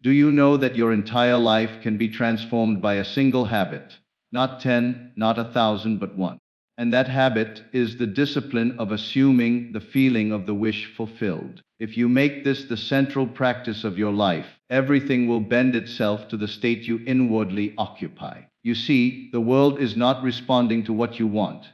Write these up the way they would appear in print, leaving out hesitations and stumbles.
Do you know that your entire life can be transformed by a single habit? Not 10, not 1,000, but one. And that habit is the discipline of assuming the feeling of the wish fulfilled. If you make this the central practice of your life, everything will bend itself to the state you inwardly occupy. You see, the world is not responding to what you want.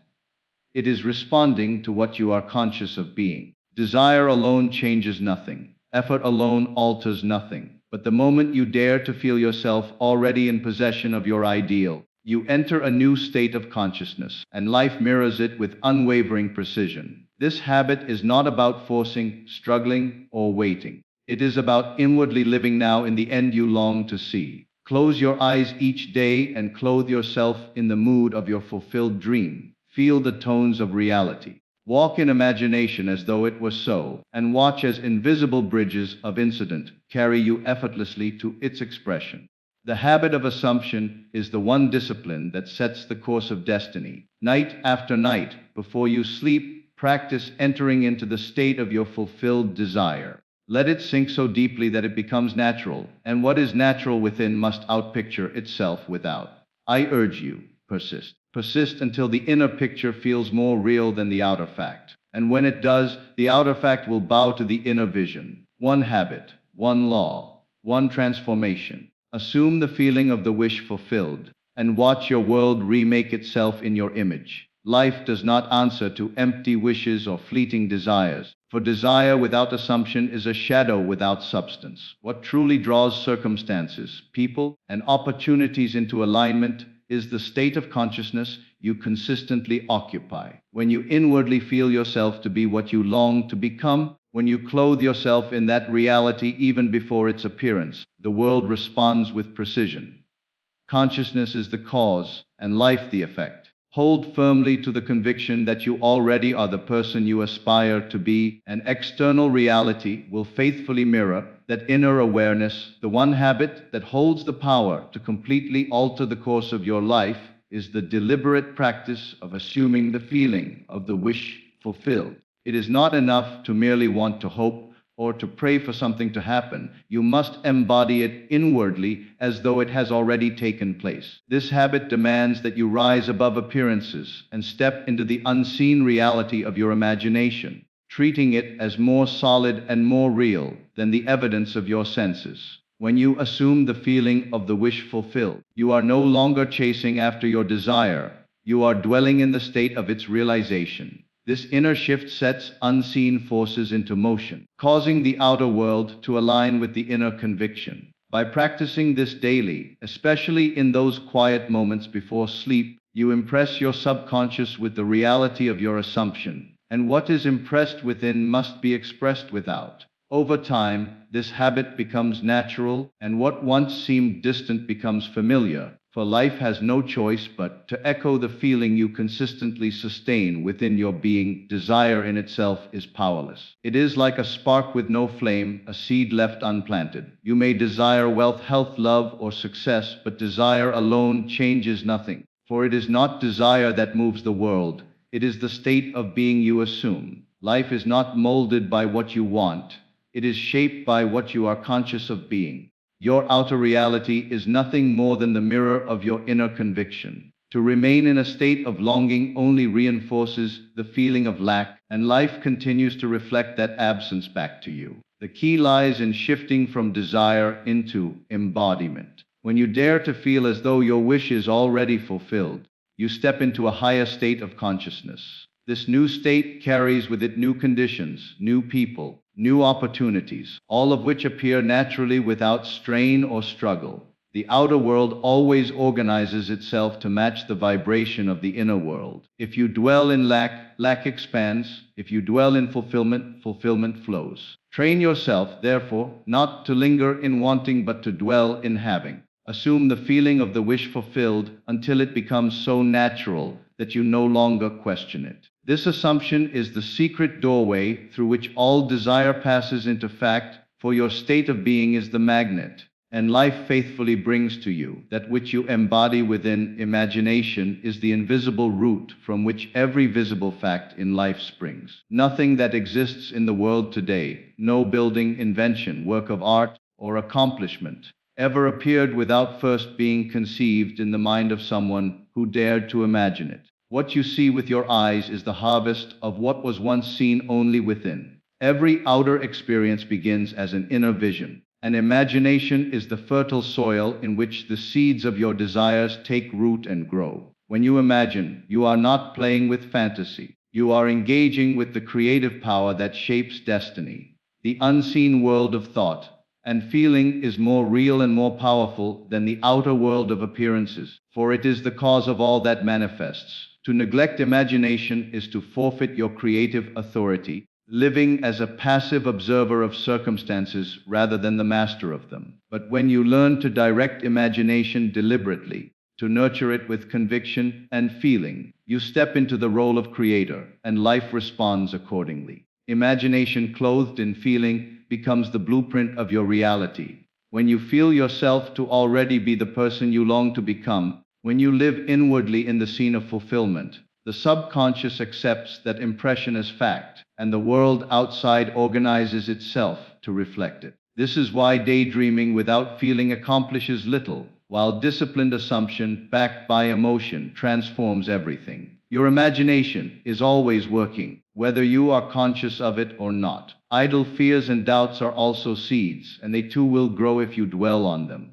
It is responding to what you are conscious of being. Desire alone changes nothing. Effort alone alters nothing. But the moment you dare to feel yourself already in possession of your ideal, you enter a new state of consciousness, and life mirrors it with unwavering precision. This habit is not about forcing, struggling, or waiting. It is about inwardly living now in the end you long to see. Close your eyes each day and clothe yourself in the mood of your fulfilled dream. Feel the tones of reality. Walk in imagination as though it was so, and watch as invisible bridges of incident carry you effortlessly to its expression. The habit of assumption is the one discipline that sets the course of destiny. Night after night, before you sleep, practice entering into the state of your fulfilled desire. Let it sink so deeply that it becomes natural, and what is natural within must outpicture itself without. I urge you, persist. Persist until the inner picture feels more real than the outer fact. And when it does, the outer fact will bow to the inner vision. One habit, one law, one transformation. Assume the feeling of the wish fulfilled, and watch your world remake itself in your image. Life does not answer to empty wishes or fleeting desires, for desire without assumption is a shadow without substance. What truly draws circumstances, people, and opportunities into alignment is the state of consciousness you consistently occupy. When you inwardly feel yourself to be what you long to become, when you clothe yourself in that reality even before its appearance, the world responds with precision. Consciousness is the cause, and life the effect. Hold firmly to the conviction that you already are the person you aspire to be, and external reality will faithfully mirror that inner awareness. The one habit that holds the power to completely alter the course of your life is the deliberate practice of assuming the feeling of the wish fulfilled. It is not enough to merely want to hope or to pray for something to happen. You must embody it inwardly as though it has already taken place. This habit demands that you rise above appearances and step into the unseen reality of your imagination, treating it as more solid and more real than the evidence of your senses. When you assume the feeling of the wish fulfilled, you are no longer chasing after your desire. You are dwelling in the state of its realization. This inner shift sets unseen forces into motion, causing the outer world to align with the inner conviction. By practicing this daily, especially in those quiet moments before sleep, you impress your subconscious with the reality of your assumption, and what is impressed within must be expressed without. Over time, this habit becomes natural, and what once seemed distant becomes familiar. For life has no choice but to echo the feeling you consistently sustain within your being. Desire in itself is powerless. It is like a spark with no flame, a seed left unplanted. You may desire wealth, health, love, or success, but desire alone changes nothing. For it is not desire that moves the world, it is the state of being you assume. Life is not molded by what you want, it is shaped by what you are conscious of being. Your outer reality is nothing more than the mirror of your inner conviction. To remain in a state of longing only reinforces the feeling of lack, and life continues to reflect that absence back to you. The key lies in shifting from desire into embodiment. When you dare to feel as though your wish is already fulfilled, you step into a higher state of consciousness. This new state carries with it new conditions, new people, new opportunities, all of which appear naturally without strain or struggle. The outer world always organizes itself to match the vibration of the inner world. If you dwell in lack, lack expands. If you dwell in fulfillment, fulfillment flows. Train yourself, therefore, not to linger in wanting but to dwell in having. Assume the feeling of the wish fulfilled until it becomes so natural that you no longer question it. This assumption is the secret doorway through which all desire passes into fact, for your state of being is the magnet, and life faithfully brings to you that which you embody within. Imagination is the invisible root from which every visible fact in life springs. Nothing that exists in the world today, no building, invention, work of art, or accomplishment ever appeared without first being conceived in the mind of someone who dared to imagine it. What you see with your eyes is the harvest of what was once seen only within. Every outer experience begins as an inner vision. And imagination is the fertile soil in which the seeds of your desires take root and grow. When you imagine, you are not playing with fantasy. You are engaging with the creative power that shapes destiny. The unseen world of thought and feeling is more real and more powerful than the outer world of appearances, for it is the cause of all that manifests. To neglect imagination is to forfeit your creative authority, living as a passive observer of circumstances rather than the master of them. But when you learn to direct imagination deliberately, to nurture it with conviction and feeling, you step into the role of creator, and life responds accordingly. Imagination clothed in feeling becomes the blueprint of your reality. When you feel yourself to already be the person you long to become, when you live inwardly in the scene of fulfillment, the subconscious accepts that impression as fact, and the world outside organizes itself to reflect it. This is why daydreaming without feeling accomplishes little, while disciplined assumption backed by emotion transforms everything. Your imagination is always working, whether you are conscious of it or not. Idle fears and doubts are also seeds, and they too will grow if you dwell on them.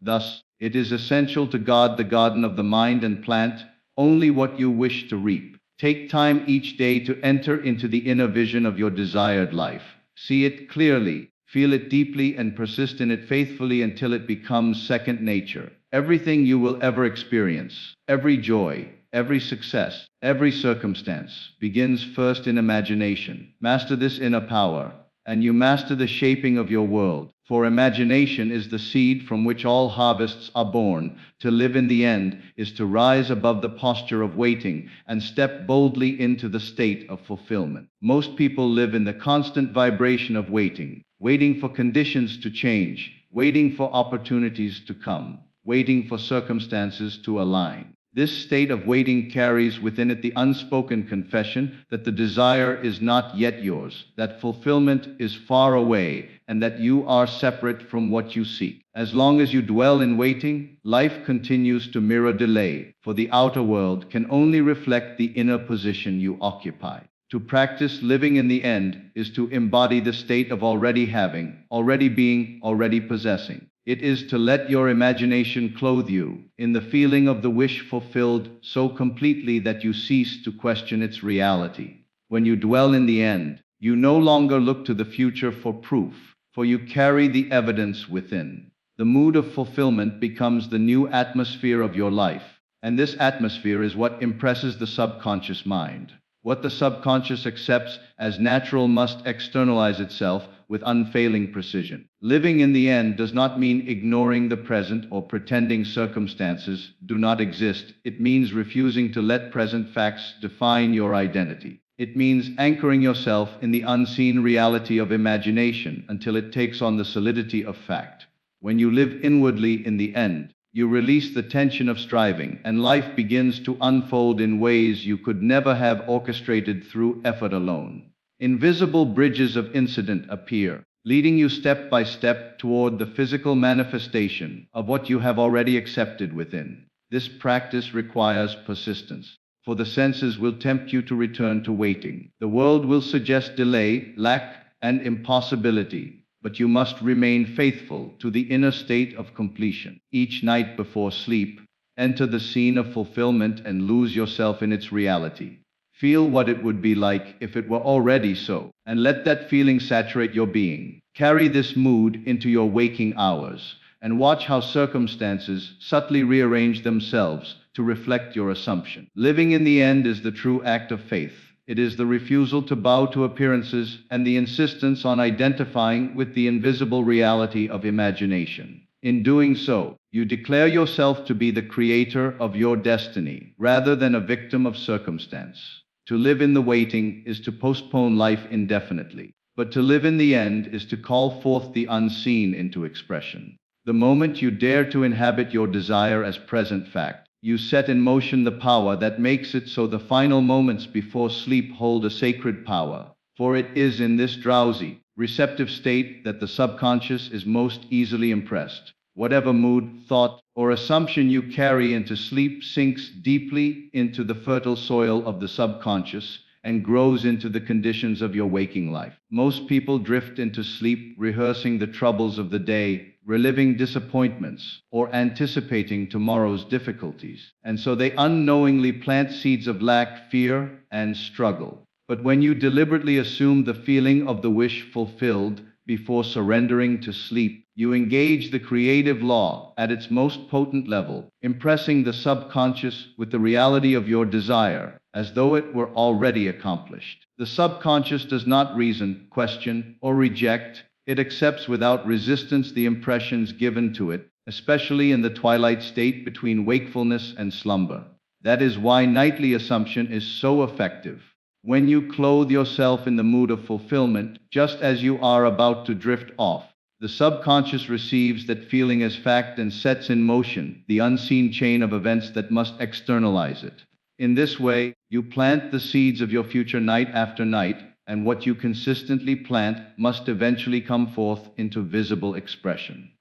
Thus, it is essential to guard the garden of the mind and plant only what you wish to reap. Take time each day to enter into the inner vision of your desired life. See it clearly, feel it deeply, and persist in it faithfully until it becomes second nature. Everything you will ever experience, every joy, every success, every circumstance, begins first in imagination. Master this inner power, and you master the shaping of your world. For imagination is the seed from which all harvests are born. To live in the end is to rise above the posture of waiting and step boldly into the state of fulfillment. Most people live in the constant vibration of waiting, waiting for conditions to change, waiting for opportunities to come, waiting for circumstances to align. This state of waiting carries within it the unspoken confession that the desire is not yet yours, that fulfillment is far away, and that you are separate from what you seek. As long as you dwell in waiting, life continues to mirror delay, for the outer world can only reflect the inner position you occupy. To practice living in the end is to embody the state of already having, already being, already possessing. It is to let your imagination clothe you in the feeling of the wish fulfilled so completely that you cease to question its reality. When you dwell in the end, you no longer look to the future for proof, for you carry the evidence within. The mood of fulfillment becomes the new atmosphere of your life, and this atmosphere is what impresses the subconscious mind. What the subconscious accepts as natural must externalize itself with unfailing precision. Living in the end does not mean ignoring the present or pretending circumstances do not exist. It means refusing to let present facts define your identity. It means anchoring yourself in the unseen reality of imagination until it takes on the solidity of fact. When you live inwardly in the end, you release the tension of striving, and life begins to unfold in ways you could never have orchestrated through effort alone. Invisible bridges of incident appear, leading you step by step toward the physical manifestation of what you have already accepted within. This practice requires persistence, for the senses will tempt you to return to waiting. The world will suggest delay, lack, and impossibility, but you must remain faithful to the inner state of completion. Each night before sleep, enter the scene of fulfillment and lose yourself in its reality. Feel what it would be like if it were already so, and let that feeling saturate your being. Carry this mood into your waking hours, and watch how circumstances subtly rearrange themselves to reflect your assumption. Living in the end is the true act of faith. It is the refusal to bow to appearances and the insistence on identifying with the invisible reality of imagination. In doing so, you declare yourself to be the creator of your destiny, rather than a victim of circumstance. To live in the waiting is to postpone life indefinitely, but to live in the end is to call forth the unseen into expression. The moment you dare to inhabit your desire as present fact, you set in motion the power that makes it so. The final moments before sleep hold a sacred power, for it is in this drowsy, receptive state that the subconscious is most easily impressed. Whatever mood, thought, or assumption you carry into sleep sinks deeply into the fertile soil of the subconscious and grows into the conditions of your waking life. Most people drift into sleep rehearsing the troubles of the day, reliving disappointments, or anticipating tomorrow's difficulties. And so they unknowingly plant seeds of lack, fear, and struggle. But when you deliberately assume the feeling of the wish fulfilled before surrendering to sleep, you engage the creative law at its most potent level, impressing the subconscious with the reality of your desire, as though it were already accomplished. The subconscious does not reason, question, or reject. It accepts without resistance the impressions given to it, especially in the twilight state between wakefulness and slumber. That is why nightly assumption is so effective. When you clothe yourself in the mood of fulfillment, just as you are about to drift off, the subconscious receives that feeling as fact and sets in motion the unseen chain of events that must externalize it. In this way, you plant the seeds of your future night after night, and what you consistently plant must eventually come forth into visible expression.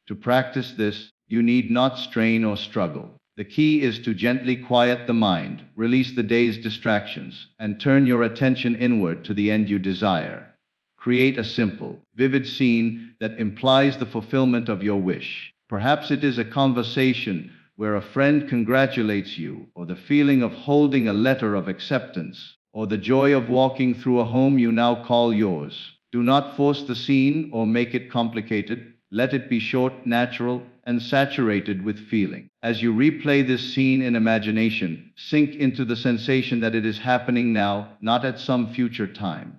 To practice this, you need not strain or struggle. The key is to gently quiet the mind, release the day's distractions, and turn your attention inward to the end you desire. Create a simple, vivid scene that implies the fulfillment of your wish. Perhaps it is a conversation where a friend congratulates you, or the feeling of holding a letter of acceptance, or the joy of walking through a home you now call yours. Do not force the scene or make it complicated. Let it be short, natural, and saturated with feeling. As you replay this scene in imagination, sink into the sensation that it is happening now, not at some future time.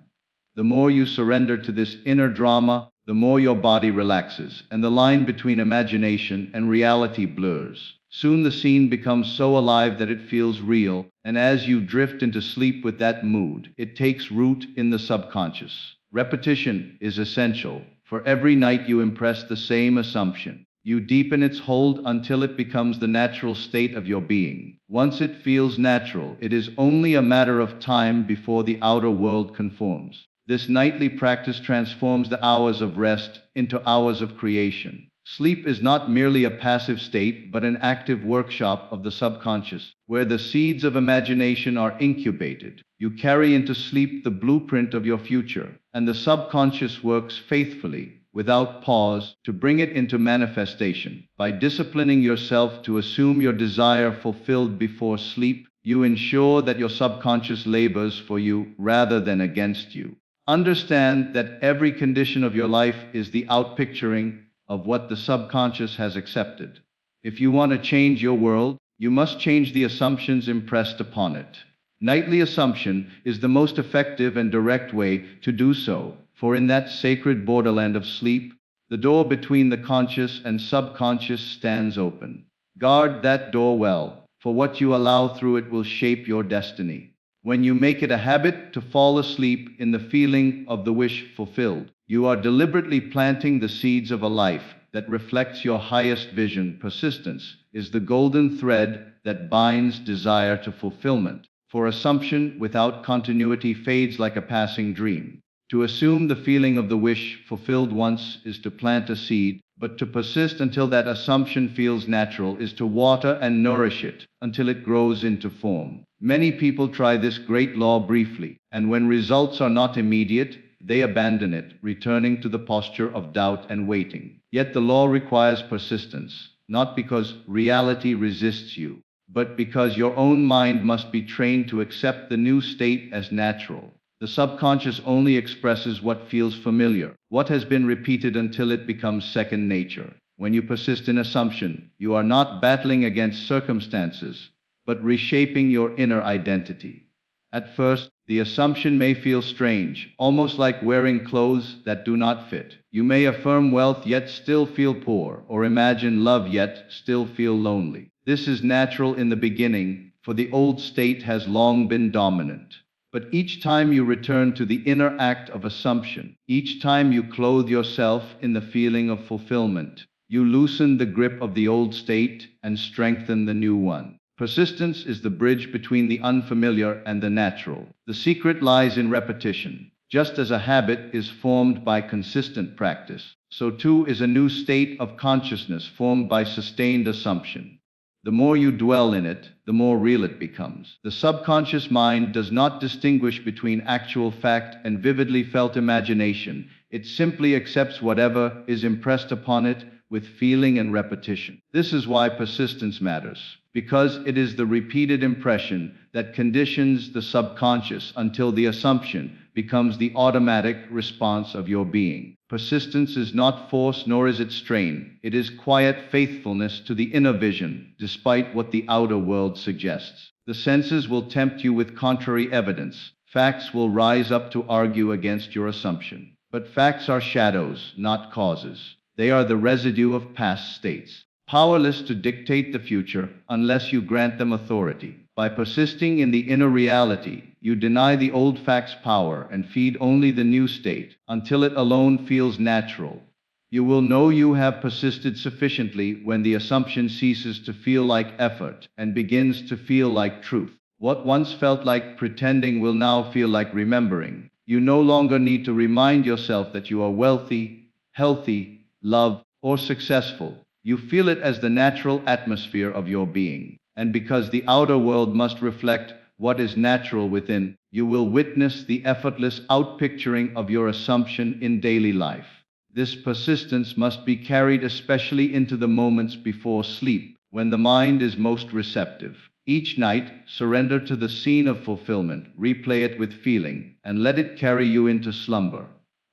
The more you surrender to this inner drama, the more your body relaxes, and the line between imagination and reality blurs. Soon the scene becomes so alive that it feels real, and as you drift into sleep with that mood, it takes root in the subconscious. Repetition is essential. For every night you impress the same assumption. You deepen its hold until it becomes the natural state of your being. Once it feels natural, it is only a matter of time before the outer world conforms. This nightly practice transforms the hours of rest into hours of creation. Sleep is not merely a passive state, but an active workshop of the subconscious, where the seeds of imagination are incubated. You carry into sleep the blueprint of your future, and the subconscious works faithfully, without pause, to bring it into manifestation. By disciplining yourself to assume your desire fulfilled before sleep, you ensure that your subconscious labors for you rather than against you. Understand that every condition of your life is the outpicturing of what the subconscious has accepted. If you want to change your world, you must change the assumptions impressed upon it. Nightly assumption is the most effective and direct way to do so, for in that sacred borderland of sleep, the door between the conscious and subconscious stands open. Guard that door well, for what you allow through it will shape your destiny. When you make it a habit to fall asleep in the feeling of the wish fulfilled, you are deliberately planting the seeds of a life that reflects your highest vision. Persistence is the golden thread that binds desire to fulfillment. For assumption without continuity fades like a passing dream. To assume the feeling of the wish fulfilled once is to plant a seed, but to persist until that assumption feels natural is to water and nourish it until it grows into form. Many people try this great law briefly, and when results are not immediate, they abandon it, returning to the posture of doubt and waiting. Yet the law requires persistence, not because reality resists you, but because your own mind must be trained to accept the new state as natural. The subconscious only expresses what feels familiar, what has been repeated until it becomes second nature. When you persist in assumption, you are not battling against circumstances, but reshaping your inner identity. At first, the assumption may feel strange, almost like wearing clothes that do not fit. You may affirm wealth yet still feel poor, or imagine love yet still feel lonely. This is natural in the beginning, for the old state has long been dominant. But each time you return to the inner act of assumption, each time you clothe yourself in the feeling of fulfillment, you loosen the grip of the old state and strengthen the new one. Persistence is the bridge between the unfamiliar and the natural. The secret lies in repetition. Just as a habit is formed by consistent practice, so too is a new state of consciousness formed by sustained assumption. The more you dwell in it, the more real it becomes. The subconscious mind does not distinguish between actual fact and vividly felt imagination. It simply accepts whatever is impressed upon it with feeling and repetition. This is why persistence matters, because it is the repeated impression that conditions the subconscious until the assumption becomes the automatic response of your being. Persistence is not force nor is it strain. It is quiet faithfulness to the inner vision, despite what the outer world suggests. The senses will tempt you with contrary evidence. Facts will rise up to argue against your assumption. But facts are shadows, not causes. They are the residue of past states, powerless to dictate the future unless you grant them authority. By persisting in the inner reality, you deny the old fact's power and feed only the new state until it alone feels natural. You will know you have persisted sufficiently when the assumption ceases to feel like effort and begins to feel like truth. What once felt like pretending will now feel like remembering. You no longer need to remind yourself that you are wealthy, healthy, loved, or successful. You feel it as the natural atmosphere of your being. And because the outer world must reflect what is natural within, you will witness the effortless outpicturing of your assumption in daily life. This persistence must be carried especially into the moments before sleep, when the mind is most receptive. Each night, surrender to the scene of fulfillment, replay it with feeling, and let it carry you into slumber.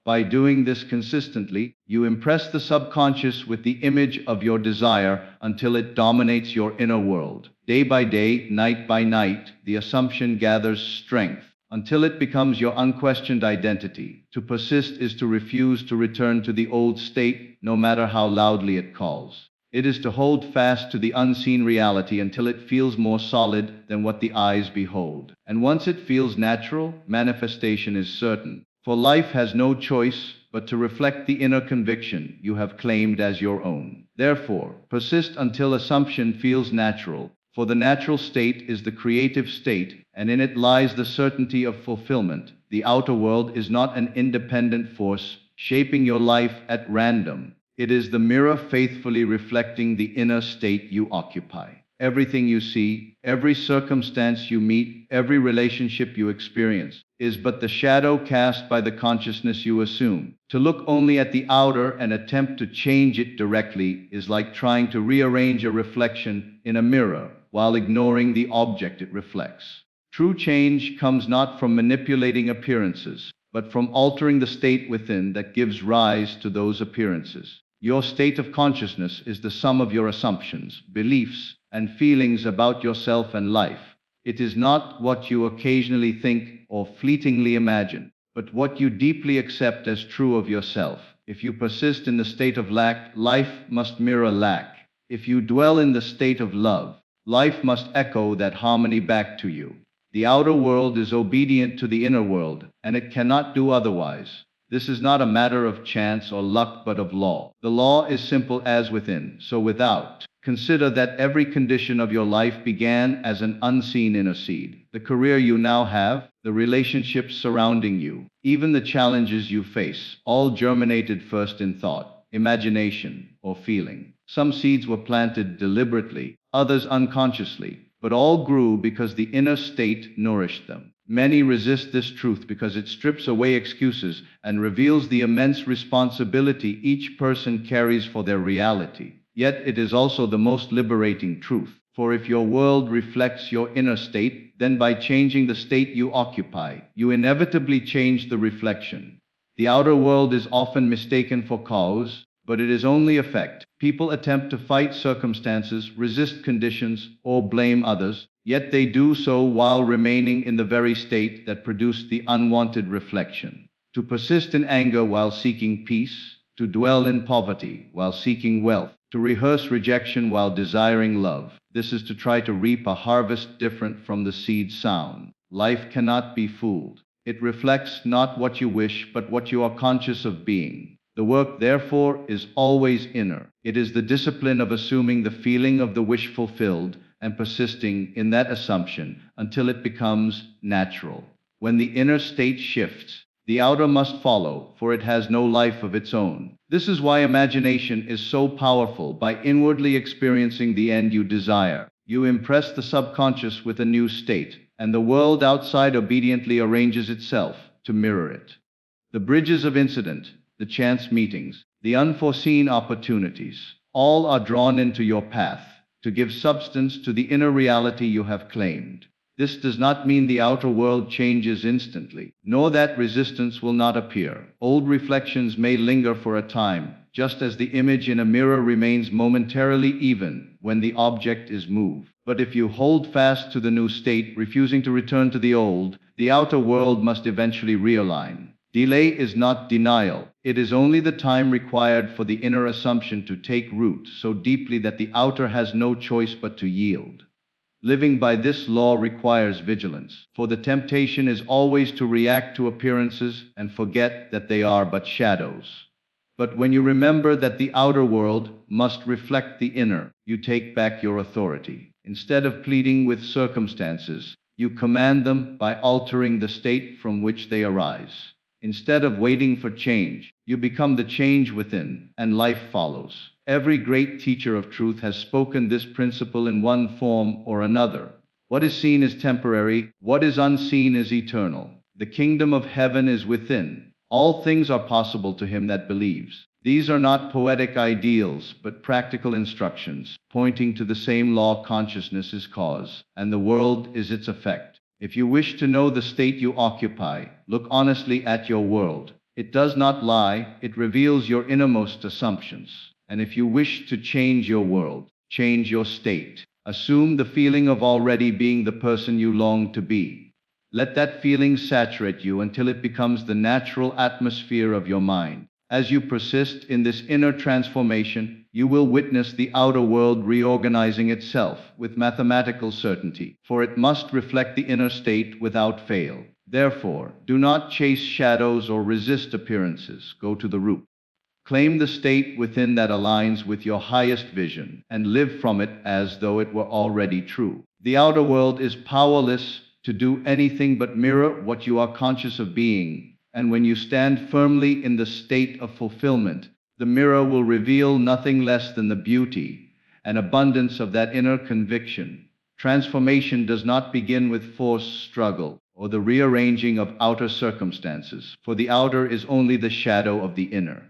By doing this consistently, you impress the subconscious with the image of your desire until it dominates your inner world. Day by day, night by night, the assumption gathers strength until it becomes your unquestioned identity. To persist is to refuse to return to the old state, no matter how loudly it calls. It is to hold fast to the unseen reality until it feels more solid than what the eyes behold. And once it feels natural, manifestation is certain. For life has no choice but to reflect the inner conviction you have claimed as your own. Therefore, persist until assumption feels natural, for the natural state is the creative state, and in it lies the certainty of fulfillment. The outer world is not an independent force shaping your life at random. It is the mirror faithfully reflecting the inner state you occupy. Everything you see, every circumstance you meet, every relationship you experience, is but the shadow cast by the consciousness you assume. To look only at the outer and attempt to change it directly is like trying to rearrange a reflection in a mirror while ignoring the object it reflects. True change comes not from manipulating appearances, but from altering the state within that gives rise to those appearances. Your state of consciousness is the sum of your assumptions, beliefs, and feelings about yourself and life. It is not what you occasionally think or fleetingly imagine, but what you deeply accept as true of yourself. If you persist in the state of lack, life must mirror lack. If you dwell in the state of love, life must echo that harmony back to you. The outer world is obedient to the inner world, and it cannot do otherwise. This is not a matter of chance or luck, but of law. The law is simple: as within, so without. Consider that every condition of your life began as an unseen inner seed. The career you now have, the relationships surrounding you, even the challenges you face, all germinated first in thought, imagination, or feeling. Some seeds were planted deliberately, others unconsciously, but all grew because the inner state nourished them. Many resist this truth because it strips away excuses and reveals the immense responsibility each person carries for their reality. Yet it is also the most liberating truth. For if your world reflects your inner state, then by changing the state you occupy, you inevitably change the reflection. The outer world is often mistaken for cause, but it is only effect. People attempt to fight circumstances, resist conditions, or blame others, yet they do so while remaining in the very state that produced the unwanted reflection. To persist in anger while seeking peace, to dwell in poverty while seeking wealth, to rehearse rejection while desiring love. This is to try to reap a harvest different from the seed sown. Life cannot be fooled. It reflects not what you wish, but what you are conscious of being. The work, therefore, is always inner. It is the discipline of assuming the feeling of the wish fulfilled and persisting in that assumption until it becomes natural. When the inner state shifts, The outer must follow, for it has no life of its own. This is why imagination is so powerful. By inwardly experiencing the end you desire, you impress the subconscious with a new state, and the world outside obediently arranges itself to mirror it. The bridges of incident, the chance meetings, the unforeseen opportunities, all are drawn into your path to give substance to the inner reality you have claimed. This does not mean the outer world changes instantly, nor that resistance will not appear. Old reflections may linger for a time, just as the image in a mirror remains momentarily even when the object is moved. But if you hold fast to the new state, refusing to return to the old, the outer world must eventually realign. Delay is not denial. It is only the time required for the inner assumption to take root so deeply that the outer has no choice but to yield. Living by this law requires vigilance, for the temptation is always to react to appearances and forget that they are but shadows. But when you remember that the outer world must reflect the inner, you take back your authority. Instead of pleading with circumstances, you command them by altering the state from which they arise. Instead of waiting for change, you become the change within, and life follows. Every great teacher of truth has spoken this principle in one form or another. What is seen is temporary, what is unseen is eternal. The kingdom of heaven is within. All things are possible to him that believes. These are not poetic ideals, but practical instructions, pointing to the same law: consciousness is cause, and the world is its effect. If you wish to know the state you occupy, look honestly at your world. It does not lie, it reveals your innermost assumptions. And if you wish to change your world, change your state. Assume the feeling of already being the person you long to be. Let that feeling saturate you until it becomes the natural atmosphere of your mind. As you persist in this inner transformation, you will witness the outer world reorganizing itself with mathematical certainty, for it must reflect the inner state without fail. Therefore, do not chase shadows or resist appearances. Go to the root. Claim the state within that aligns with your highest vision, and live from it as though it were already true. The outer world is powerless to do anything but mirror what you are conscious of being, and when you stand firmly in the state of fulfillment, the mirror will reveal nothing less than the beauty and abundance of that inner conviction. Transformation does not begin with forced struggle or the rearranging of outer circumstances, for the outer is only the shadow of the inner.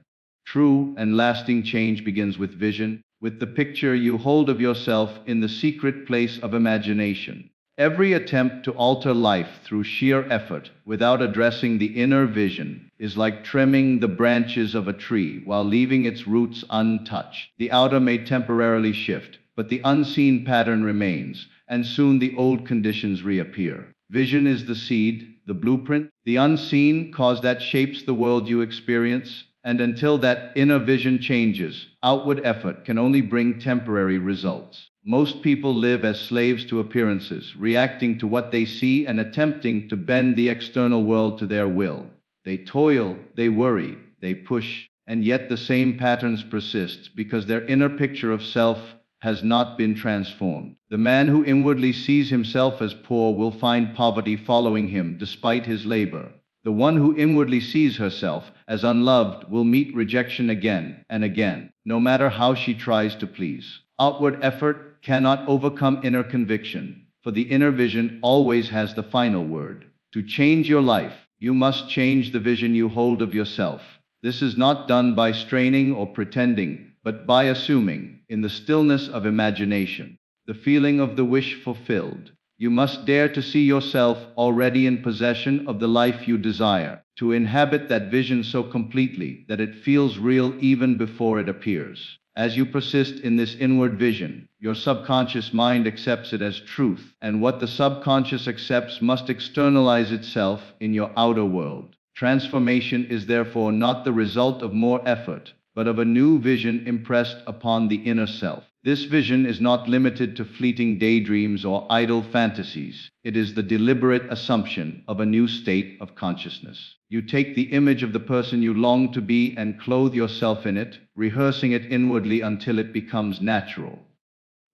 True and lasting change begins with vision, with the picture you hold of yourself in the secret place of imagination. Every attempt to alter life through sheer effort without addressing the inner vision is like trimming the branches of a tree while leaving its roots untouched. The outer may temporarily shift, but the unseen pattern remains, and soon the old conditions reappear. Vision is the seed, the blueprint, the unseen cause that shapes the world you experience, and until that inner vision changes, outward effort can only bring temporary results. Most people live as slaves to appearances, reacting to what they see and attempting to bend the external world to their will. They toil, they worry, they push, and yet the same patterns persist because their inner picture of self has not been transformed. The man who inwardly sees himself as poor will find poverty following him despite his labor. The one who inwardly sees herself as unloved will meet rejection again and again, no matter how she tries to please. Outward effort cannot overcome inner conviction, for the inner vision always has the final word. To change your life, you must change the vision you hold of yourself. This is not done by straining or pretending, but by assuming, in the stillness of imagination, the feeling of the wish fulfilled. You must dare to see yourself already in possession of the life you desire, to inhabit that vision so completely that it feels real even before it appears. As you persist in this inward vision, your subconscious mind accepts it as truth, and what the subconscious accepts must externalize itself in your outer world. Transformation is therefore not the result of more effort, but of a new vision impressed upon the inner self. This vision is not limited to fleeting daydreams or idle fantasies. It is the deliberate assumption of a new state of consciousness. You take the image of the person you long to be and clothe yourself in it, rehearsing it inwardly until it becomes natural.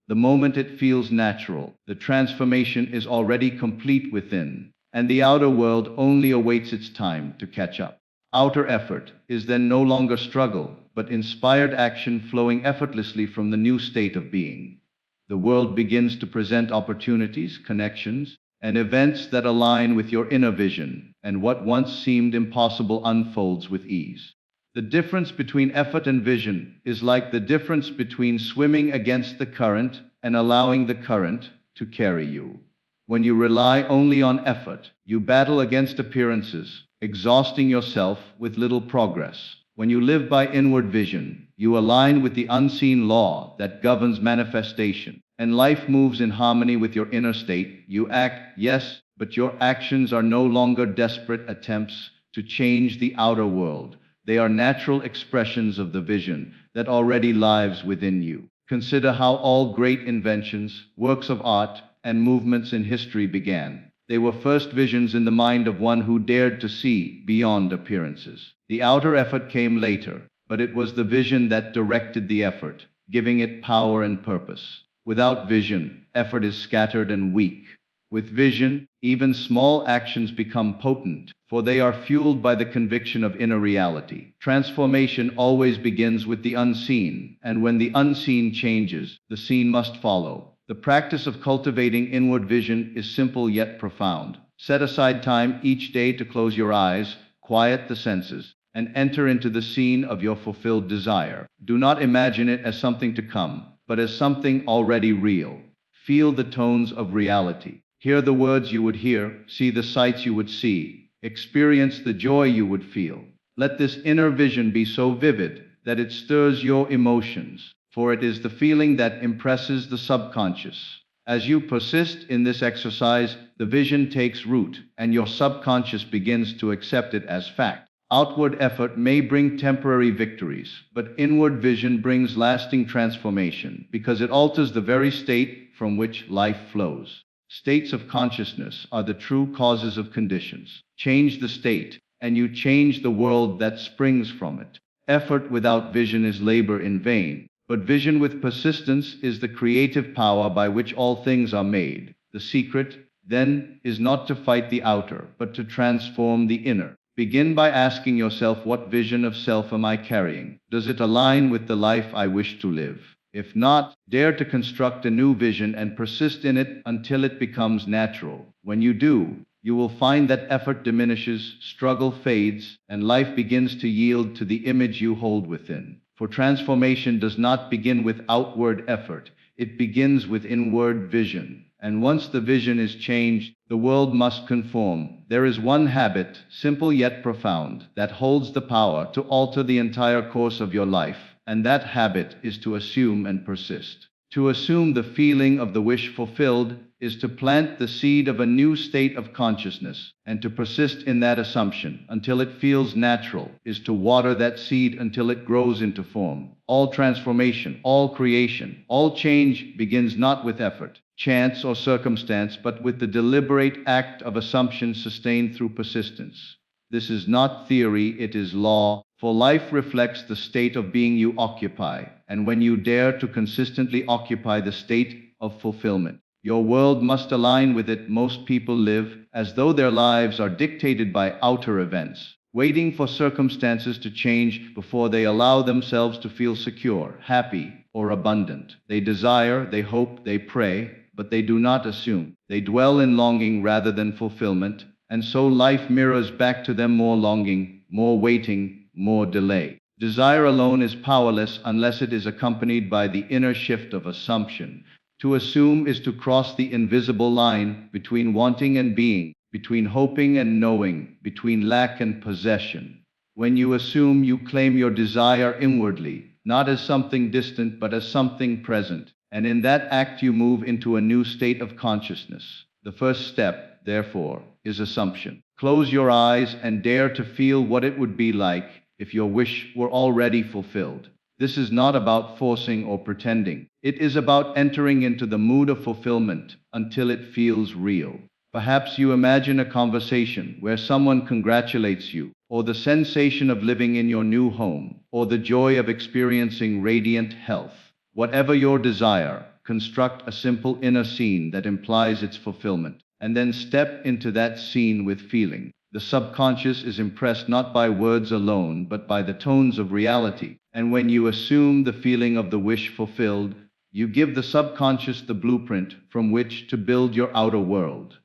The moment it feels natural, the transformation is already complete within, and the outer world only awaits its time to catch up. Outer effort is then no longer struggle, but inspired action flowing effortlessly from the new state of being. The world begins to present opportunities, connections, and events that align with your inner vision, and what once seemed impossible unfolds with ease. The difference between effort and vision is like the difference between swimming against the current and allowing the current to carry you. When you rely only on effort, you battle against appearances, exhausting yourself with little progress. When you live by inward vision, you align with the unseen law that governs manifestation, and life moves in harmony with your inner state. You act, yes, but your actions are no longer desperate attempts to change the outer world. They are natural expressions of the vision that already lives within you. Consider how all great inventions, works of art, and movements in history began. They were first visions in the mind of one who dared to see beyond appearances. The outer effort came later, but it was the vision that directed the effort, giving it power and purpose. Without vision, effort is scattered and weak. With vision, even small actions become potent, for they are fueled by the conviction of inner reality. Transformation always begins with the unseen, and when the unseen changes, the seen must follow. The practice of cultivating inward vision is simple yet profound. Set aside time each day to close your eyes, quiet the senses, and enter into the scene of your fulfilled desire. Do not imagine it as something to come, but as something already real. Feel the tones of reality. Hear the words you would hear, see the sights you would see, experience the joy you would feel. Let this inner vision be so vivid that it stirs your emotions, for it is the feeling that impresses the subconscious. As you persist in this exercise, the vision takes root, and your subconscious begins to accept it as fact. Outward effort may bring temporary victories, but inward vision brings lasting transformation, because it alters the very state from which life flows. States of consciousness are the true causes of conditions. Change the state, and you change the world that springs from it. Effort without vision is labor in vain, but vision with persistence is the creative power by which all things are made. The secret, then, is not to fight the outer, but to transform the inner. Begin by asking yourself, what vision of self am I carrying? Does it align with the life I wish to live? If not, dare to construct a new vision and persist in it until it becomes natural. When you do, you will find that effort diminishes, struggle fades, and life begins to yield to the image you hold within. For transformation does not begin with outward effort, it begins with inward vision. And once the vision is changed, the world must conform. There is one habit, simple yet profound, that holds the power to alter the entire course of your life, and that habit is to assume and persist. To assume the feeling of the wish fulfilled is to plant the seed of a new state of consciousness, and to persist in that assumption until it feels natural is to water that seed until it grows into form. All transformation, all creation, all change begins not with effort, chance, or circumstance, but with the deliberate act of assumption sustained through persistence. This is not theory, it is law, for life reflects the state of being you occupy, and when you dare to consistently occupy the state of fulfillment, your world must align with it. Most people live as though their lives are dictated by outer events, waiting for circumstances to change before they allow themselves to feel secure, happy, or abundant. They desire, they hope, they pray, but they do not assume. They dwell in longing rather than fulfillment, and so life mirrors back to them more longing, more waiting, more delay. Desire alone is powerless unless it is accompanied by the inner shift of assumption. To assume is to cross the invisible line between wanting and being, between hoping and knowing, between lack and possession. When you assume, you claim your desire inwardly, not as something distant but as something present, and in that act you move into a new state of consciousness. The first step, therefore, is assumption. Close your eyes and dare to feel what it would be like if your wish were already fulfilled. This is not about forcing or pretending. It is about entering into the mood of fulfillment until it feels real. Perhaps you imagine a conversation where someone congratulates you, or the sensation of living in your new home, or the joy of experiencing radiant health. Whatever your desire, construct a simple inner scene that implies its fulfillment. and then step into that scene with feeling. The subconscious is impressed not by words alone, but by the tones of reality. And when you assume the feeling of the wish fulfilled, you give the subconscious the blueprint from which to build your outer world.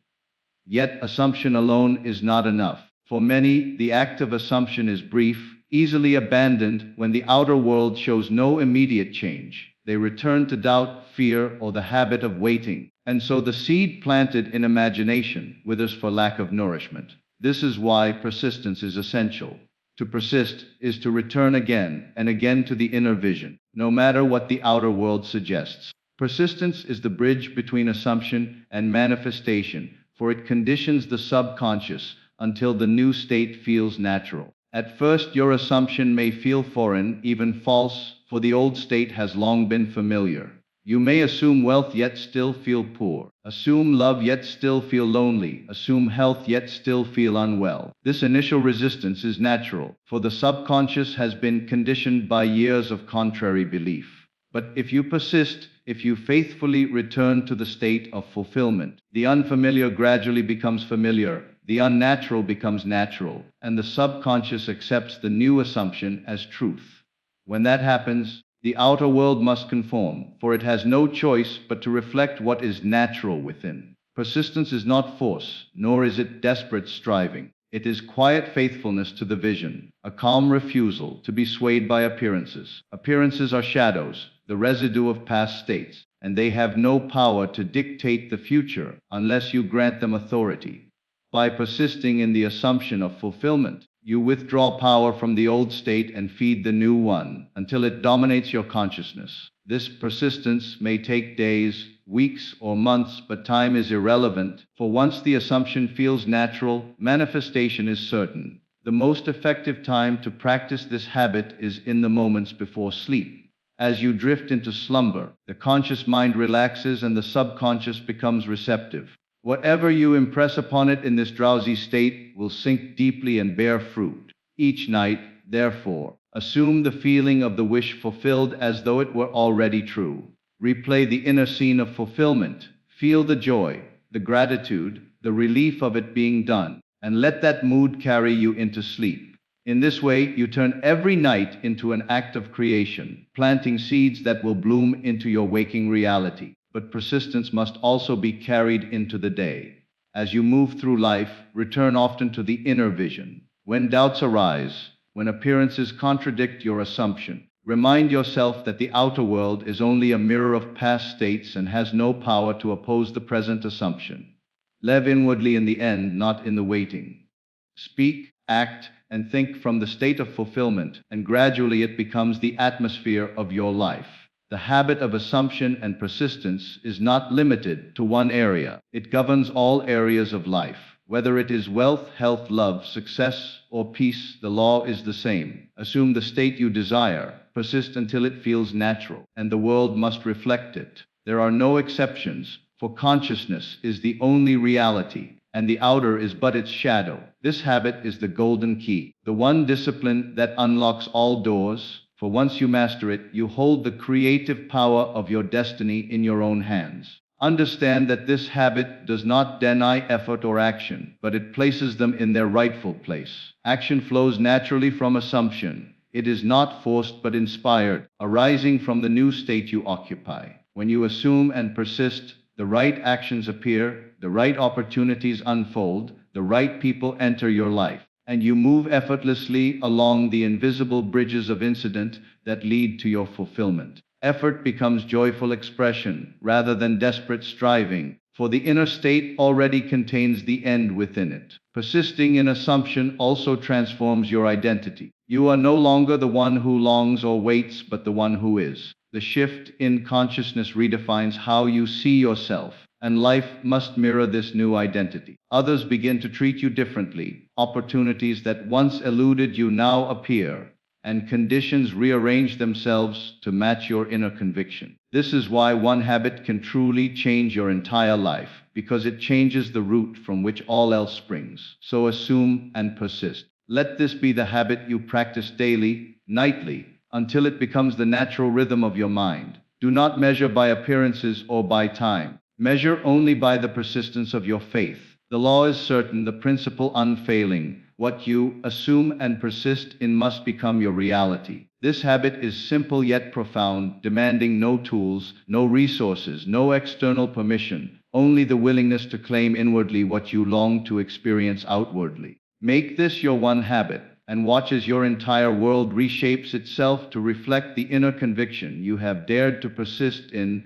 Yet assumption alone is not enough. For many, the act of assumption is brief, easily abandoned when the outer world shows no immediate change. They return to doubt, fear, or the habit of waiting. And so the seed planted in imagination withers for lack of nourishment. This is why persistence is essential. To persist is to return again and again to the inner vision, no matter what the outer world suggests. Persistence is the bridge between assumption and manifestation, for it conditions the subconscious until the new state feels natural. At first, your assumption may feel foreign, even false, for the old state has long been familiar. You may assume wealth yet still feel poor, assume love yet still feel lonely, assume health yet still feel unwell. This initial resistance is natural, for the subconscious has been conditioned by years of contrary belief. But if you persist, if you faithfully return to the state of fulfillment, the unfamiliar gradually becomes familiar, the unnatural becomes natural, and the subconscious accepts the new assumption as truth. When that happens, the outer world must conform, for it has no choice but to reflect what is natural within. Persistence is not force, nor is it desperate striving. It is quiet faithfulness to the vision, a calm refusal to be swayed by appearances. Appearances are shadows, the residue of past states, and they have no power to dictate the future unless you grant them authority. By persisting in the assumption of fulfillment, you withdraw power from the old state and feed the new one until it dominates your consciousness. This persistence may take days, weeks, or months, but time is irrelevant, for once the assumption feels natural, manifestation is certain. The most effective time to practice this habit is in the moments before sleep. As you drift into slumber, the conscious mind relaxes and the subconscious becomes receptive. Whatever you impress upon it in this drowsy state will sink deeply and bear fruit. Each night, therefore, assume the feeling of the wish fulfilled as though it were already true. Replay the inner scene of fulfillment. Feel the joy, the gratitude, the relief of it being done, and let that mood carry you into sleep. In this way, you turn every night into an act of creation, planting seeds that will bloom into your waking reality. But persistence must also be carried into the day. As you move through life, return often to the inner vision. When doubts arise, when appearances contradict your assumption, remind yourself that the outer world is only a mirror of past states and has no power to oppose the present assumption. Live inwardly in the end, not in the waiting. Speak, act, and think from the state of fulfillment, and gradually it becomes the atmosphere of your life. The habit of assumption and persistence is not limited to one area. It governs all areas of life. Whether it is wealth, health, love, success, or peace, the law is the same. Assume the state you desire, persist until it feels natural, and the world must reflect it. There are no exceptions, for consciousness is the only reality, and the outer is but its shadow. This habit is the golden key, the one discipline that unlocks all doors. For once you master it, you hold the creative power of your destiny in your own hands. Understand that this habit does not deny effort or action, but it places them in their rightful place. Action flows naturally from assumption. It is not forced but inspired, arising from the new state you occupy. When you assume and persist, the right actions appear, the right opportunities unfold, the right people enter your life, and you move effortlessly along the invisible bridges of incident that lead to your fulfillment. Effort becomes joyful expression rather than desperate striving, for the inner state already contains the end within it. Persisting in assumption also transforms your identity. You are no longer the one who longs or waits, but the one who is. The shift in consciousness redefines how you see yourself, and life must mirror this new identity. Others begin to treat you differently. Opportunities that once eluded you now appear, and conditions rearrange themselves to match your inner conviction. This is why one habit can truly change your entire life, because it changes the root from which all else springs. So assume and persist. Let this be the habit you practice daily, nightly, until it becomes the natural rhythm of your mind. Do not measure by appearances or by time. Measure only by the persistence of your faith. The law is certain, the principle unfailing. What you assume and persist in must become your reality. This habit is simple yet profound, demanding no tools, no resources, no external permission, only the willingness to claim inwardly what you long to experience outwardly. Make this your one habit, and watch as your entire world reshapes itself to reflect the inner conviction you have dared to persist in.